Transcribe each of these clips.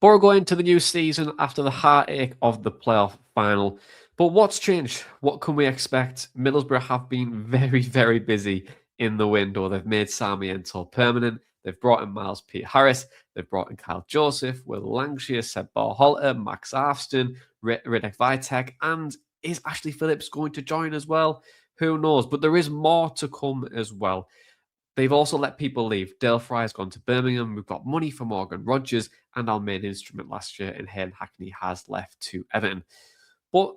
Boro go into the new season after the heartache of the playoff final. But what's changed? What can we expect? Middlesbrough have been very, very busy in the window. They've made Sarmiento permanent. They've brought in Miles Peter-Harris. They've brought in Kyle Joseph, Will Langshire, Seb Barholter, Max Arfston, Riddick Vitek, and is Ashley Phillips going to join as well? Who knows? But there is more to come as well. They've also let people leave. Dale Fry's gone to Birmingham. We've got money for Morgan Rogers, and our main instrument last year in Hayden Hackney has left to Everton. But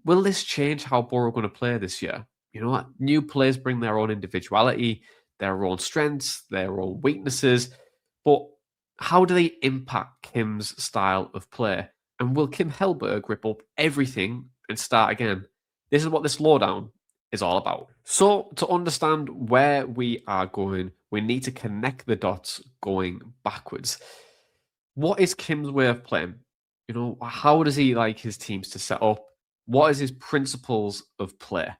will this change how Boro are going to play this year? You know what? New players bring their own individuality, their own strengths, their own weaknesses. But how do they impact Kim's style of play? And will Kim Hellberg rip up everything and start again? This is what this lowdown is all about. So to understand where we are going, we need to connect the dots going backwards. What is Kim's way of playing? You know, how does he like his teams to set up? What is his principles of play?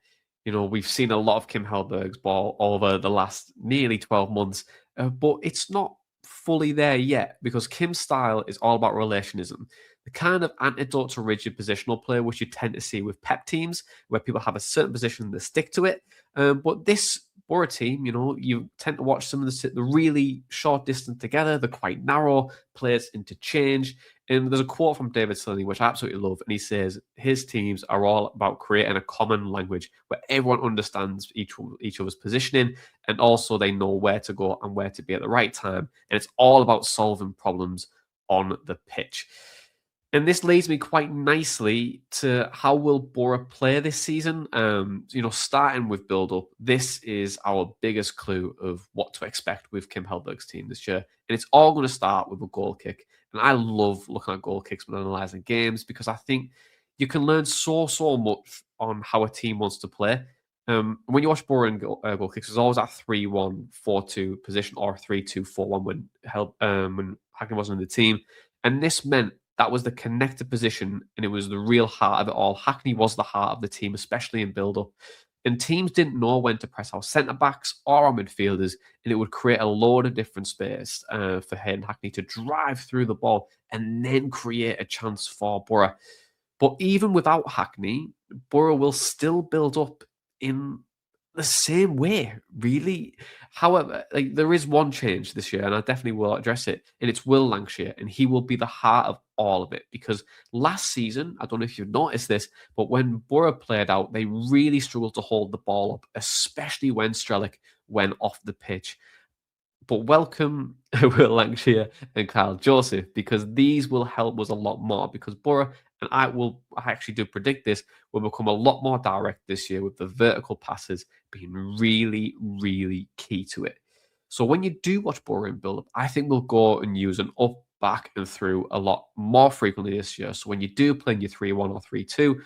You know, we've seen a lot of Kim Hellberg's ball over the last nearly 12 months, but it's not fully there yet because Kim's style is all about relationism. The kind of antidote to rigid positional play, which you tend to see with pep teams, where people have a certain position, they stick to it. But this Boro team, you know, you tend to watch some of the really short distance together. They're quite narrow, players interchange. And there's a quote from David Slaney, which I absolutely love. And he says, his teams are all about creating a common language where everyone understands each other's positioning. And also they know where to go and where to be at the right time. And it's all about solving problems on the pitch. And this leads me quite nicely to how will Boro play this season. You know, starting with Buildup, this is our biggest clue of what to expect with Kim Hellberg's team this year. And it's all going to start with a goal kick. And I love looking at goal kicks when analysing games because I think you can learn so much on how a team wants to play. When you watch Boro and goal kicks, there's always that 3-1, 4-2 position or 3-2, 4-1 when Hackney wasn't in the team. And this meant that was the connected position, and it was the real heart of it all. Hackney was the heart of the team, especially in build-up. And teams didn't know when to press our centre-backs or our midfielders, and it would create a load of different space for Hayden Hackney to drive through the ball and then create a chance for Boro. But even without Hackney, Boro will still build up in the same way, really. However, like there is one change this year, and I definitely will address it, and it's Will Langshire, and he will be the heart of all of it. Because last season, I don't know if you've noticed this, but when Boro played out, they really struggled to hold the ball up, especially when Strelic went off the pitch. But welcome Will Langshire and Kyle Joseph, because these will help us a lot more. Because Boro, and I actually do predict this, will become a lot more direct this year with the vertical passes being really, really key to it. So when you do watch Boro in build-up, I think we'll go and use an up, back, and through a lot more frequently this year. So when you do play in your 3-1 or 3-2,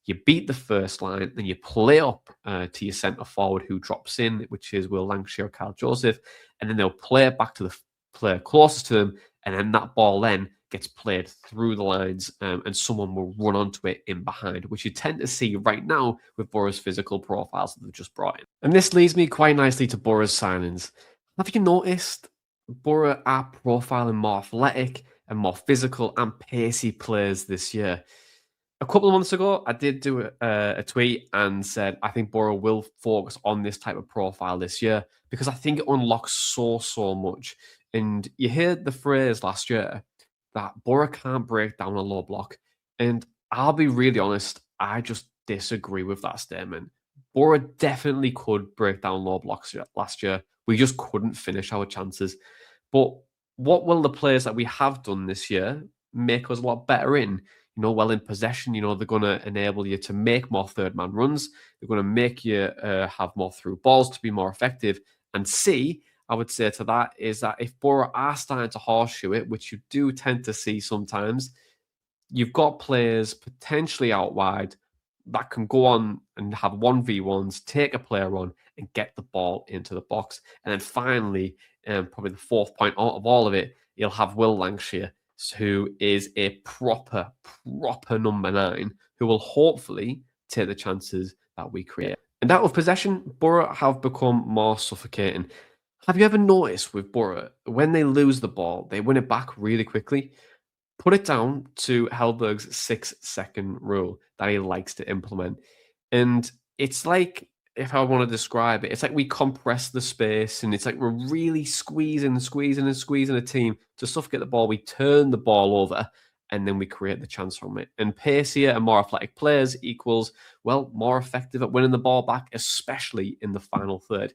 you beat the first line, then you play up to your centre forward who drops in, which is Will Langshire or Kyle Joseph, and then they'll play it back to the player closest to them, and then that ball then gets played through the lines and someone will run onto it in behind, which you tend to see right now with Boro's physical profiles that they've just brought in. And this leads me quite nicely to Boro's signings. Have you noticed Boro are profiling more athletic and more physical and pacey players this year? A couple of months ago, I did do a tweet and said, I think Boro will focus on this type of profile this year because I think it unlocks so much. And you heard the phrase last year that Boro can't break down a low block. And I'll be really honest, I just disagree with that statement. Boro definitely could break down low blocks last year. We just couldn't finish our chances. But what will the players that we have done this year make us a lot better in? You know, well in possession, you know, they're going to enable you to make more third man runs. They're going to make you have more through balls to be more effective. And C, I would say to that is that if Boro are starting to horseshoe it, which you do tend to see sometimes, you've got players potentially out wide that can go on and have 1v1s, take a player on and get the ball into the box. And then finally, probably the fourth point out of all of it, you'll have Will Langshire, who is a proper number 9, who will hopefully take the chances that we create. And out of possession, Boro have become more suffocating. Have you ever noticed with Boro, when they lose the ball, they win it back really quickly? Put it down to Hellberg's 6-second rule that he likes to implement. And it's like, if I want to describe it, it's like we compress the space and it's like we're really squeezing a team to suffocate the ball. We turn the ball over and then we create the chance from it. And pacier and more athletic players equals, well, more effective at winning the ball back, especially in the final third.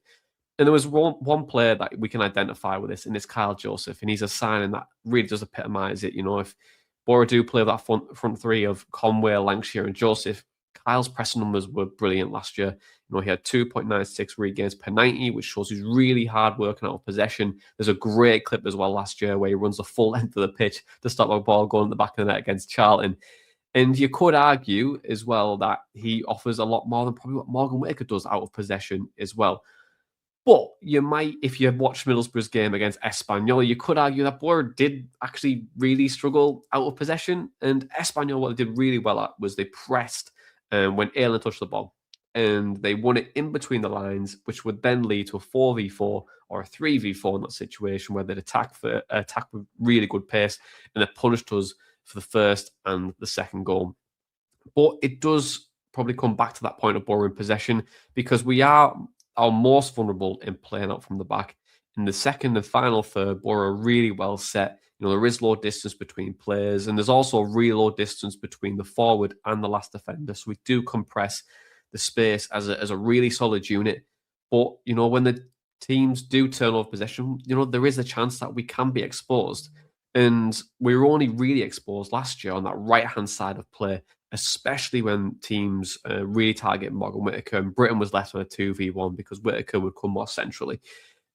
And there was one player that we can identify with this, and it's Kyle Joseph, and he's a signing that really does epitomise it. You know, if Boro do play that front three of Conway, Lancashire, and Joseph, Kyle's pressing numbers were brilliant last year. You know, he had 2.96 regains per 90, which shows he's really hard working out of possession. There's a great clip as well last year where he runs the full length of the pitch to stop a ball going in the back of the net against Charlton. And you could argue as well that he offers a lot more than probably what Morgan Whittaker does out of possession as well. But you might, if you watched Middlesbrough's game against Espanyol, you could argue that Boro did actually really struggle out of possession. And Espanyol, what they did really well at was they pressed when Aylan touched the ball. And they won it in between the lines, which would then lead to a 4v4 or a 3v4 in that situation where they'd attack with really good pace and they punished us for the first and the second goal. But it does probably come back to that point of Boro in possession because we are most vulnerable in playing out from the back. In the second and final third, Boro are really well set. You know, there is low distance between players, and there's also real low distance between the forward and the last defender. So we do compress the space as a really solid unit. But, you know, when the teams do turn over possession, you know, there is a chance that we can be exposed. And we were only really exposed last year on that right-hand side of play, especially when teams really target Morgan Whittaker, and Britain was left on a 2v1 because Whittaker would come more centrally.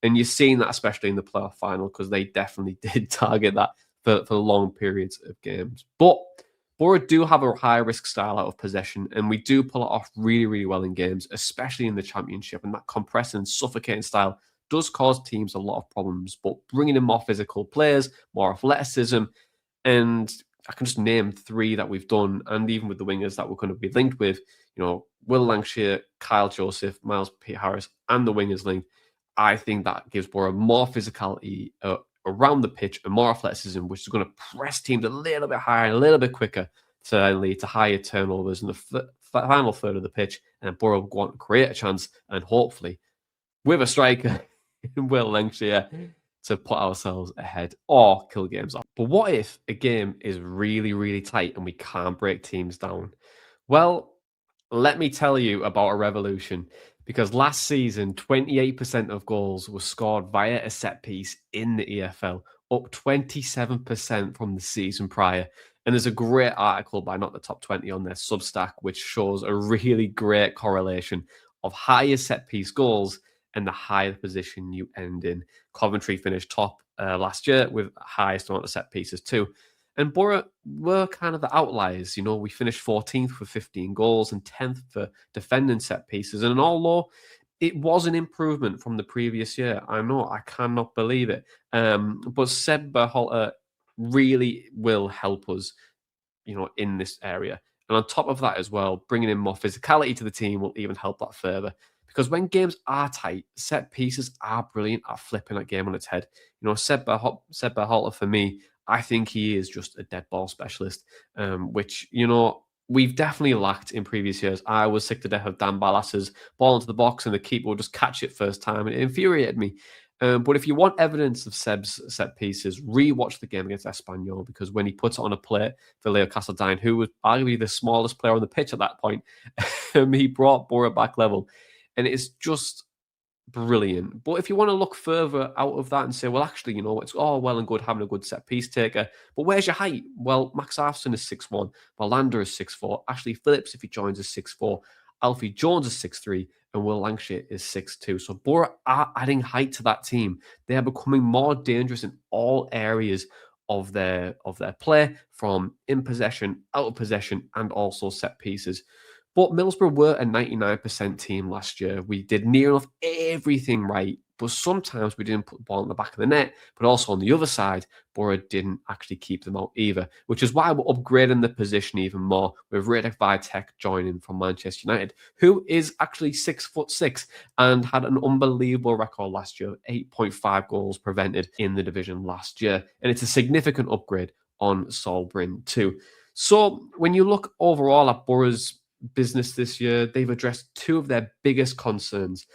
And you're seeing that especially in the playoff final because they definitely did target that for long periods of games. But Boro do have a high-risk style out of possession, and we do pull it off really, really well in games, especially in the Championship. And that compressing and suffocating style does cause teams a lot of problems. But bringing in more physical players, more athleticism, and I can just name three that we've done, and even with the wingers that we're going to be linked with, you know, Will Lancashire, Kyle Joseph, Miles Pete Harris, and the wingers linked. I think that gives Boro more physicality around the pitch and more athleticism, which is going to press teams a little bit higher and a little bit quicker to lead to higher turnovers in the final third of the pitch. And Boro will go on to create a chance and hopefully, with a striker in Will Lancashire, to put ourselves ahead or kill games off. But what if a game is really, really tight and we can't break teams down? Well, let me tell you about a revolution, because last season, 28% of goals were scored via a set piece in the EFL, up 27% from the season prior. And there's a great article by Not the Top 20 on their Substack, which shows a really great correlation of higher set piece goals and the higher position you end in. Coventry finished top last year with highest amount of set pieces too. And Boro were kind of the outliers. You know, we finished 14th with 15 goals and 10th for defending set pieces. And although it was an improvement from the previous year, I know, I cannot believe it. But Seb Berhalter really will help us, you know, in this area. And on top of that as well, bringing in more physicality to the team will even help that further. Because when games are tight, set pieces are brilliant at flipping that game on its head. You know, Seb Berhalter, for me, I think he is just a dead ball specialist, which, you know, we've definitely lacked in previous years. I was sick to death of Dan Ballas's ball into the box and the keeper would just catch it first time. And it infuriated me. But if you want evidence of Seb's set pieces, re-watch the game against Espanyol, because when he puts it on a plate for Leo Castledine, who was arguably the smallest player on the pitch at that point, he brought Boro back level. And it's just brilliant. But if you want to look further out of that and say, well, actually, you know, it's all well and good having a good set piece taker, but where's your height? Well, Max Arfson is 6'1", Malander is 6'4", Ashley Phillips, if he joins, is 6'4", Alfie Jones is 6'3", and Will Lancashire is 6'2". So Boro are adding height to that team. They are becoming more dangerous in all areas of their play, from in possession, out of possession, and also set pieces. But Middlesbrough were a 99% team last year. We did near enough everything right, but sometimes we didn't put the ball in the back of the net. But also on the other side, Boro didn't actually keep them out either, which is why we're upgrading the position even more with Radek Vitek joining from Manchester United, who is actually 6'6" and had an unbelievable record last year, 8.5 goals prevented in the division last year. And it's a significant upgrade on Solbrin too. So when you look overall at Boro's business this year, they've addressed two of their biggest concerns,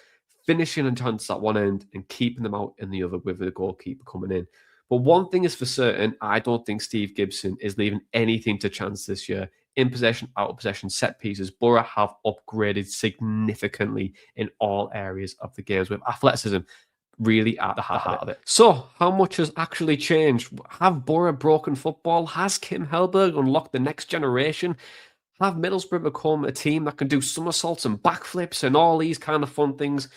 finishing and chance at one end and keeping them out in the other with the goalkeeper coming in. But one thing is for certain, I don't think Steve Gibson is leaving anything to chance this year. In possession, out of possession, set pieces, Boro have upgraded significantly in all areas of the games with athleticism really at the heart of it. So, how much has actually changed? Have Boro broken football? Has Kim Hellberg unlocked the next generation? Have Middlesbrough become a team that can do somersaults and backflips and all these kind of fun things?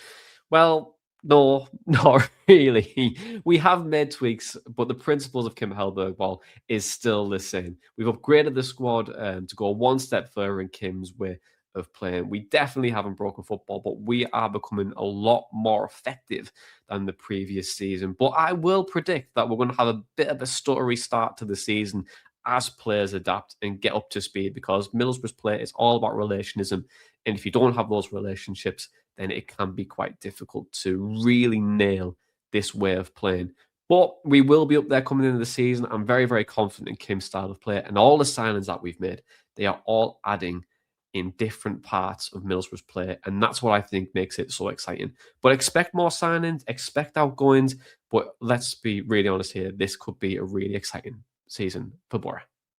Well, no, not really. We have made tweaks, but the principles of Kim Hellberg ball is still the same. We've upgraded the squad to go one step further in Kim's way of playing. We definitely haven't broken football, but we are becoming a lot more effective than the previous season. But I will predict that we're going to have a bit of a stuttery start to the season as players adapt and get up to speed, because Middlesbrough's play is all about relationism. And if you don't have those relationships, then it can be quite difficult to really nail this way of playing. But we will be up there coming into the season. I'm very, very confident in Kim's style of play, and all the signings that we've made, they are all adding in different parts of Middlesbrough's play, and that's what I think makes it so exciting. But expect more signings, expect outgoings, but let's be really honest here, this could be a really exciting season for Boro.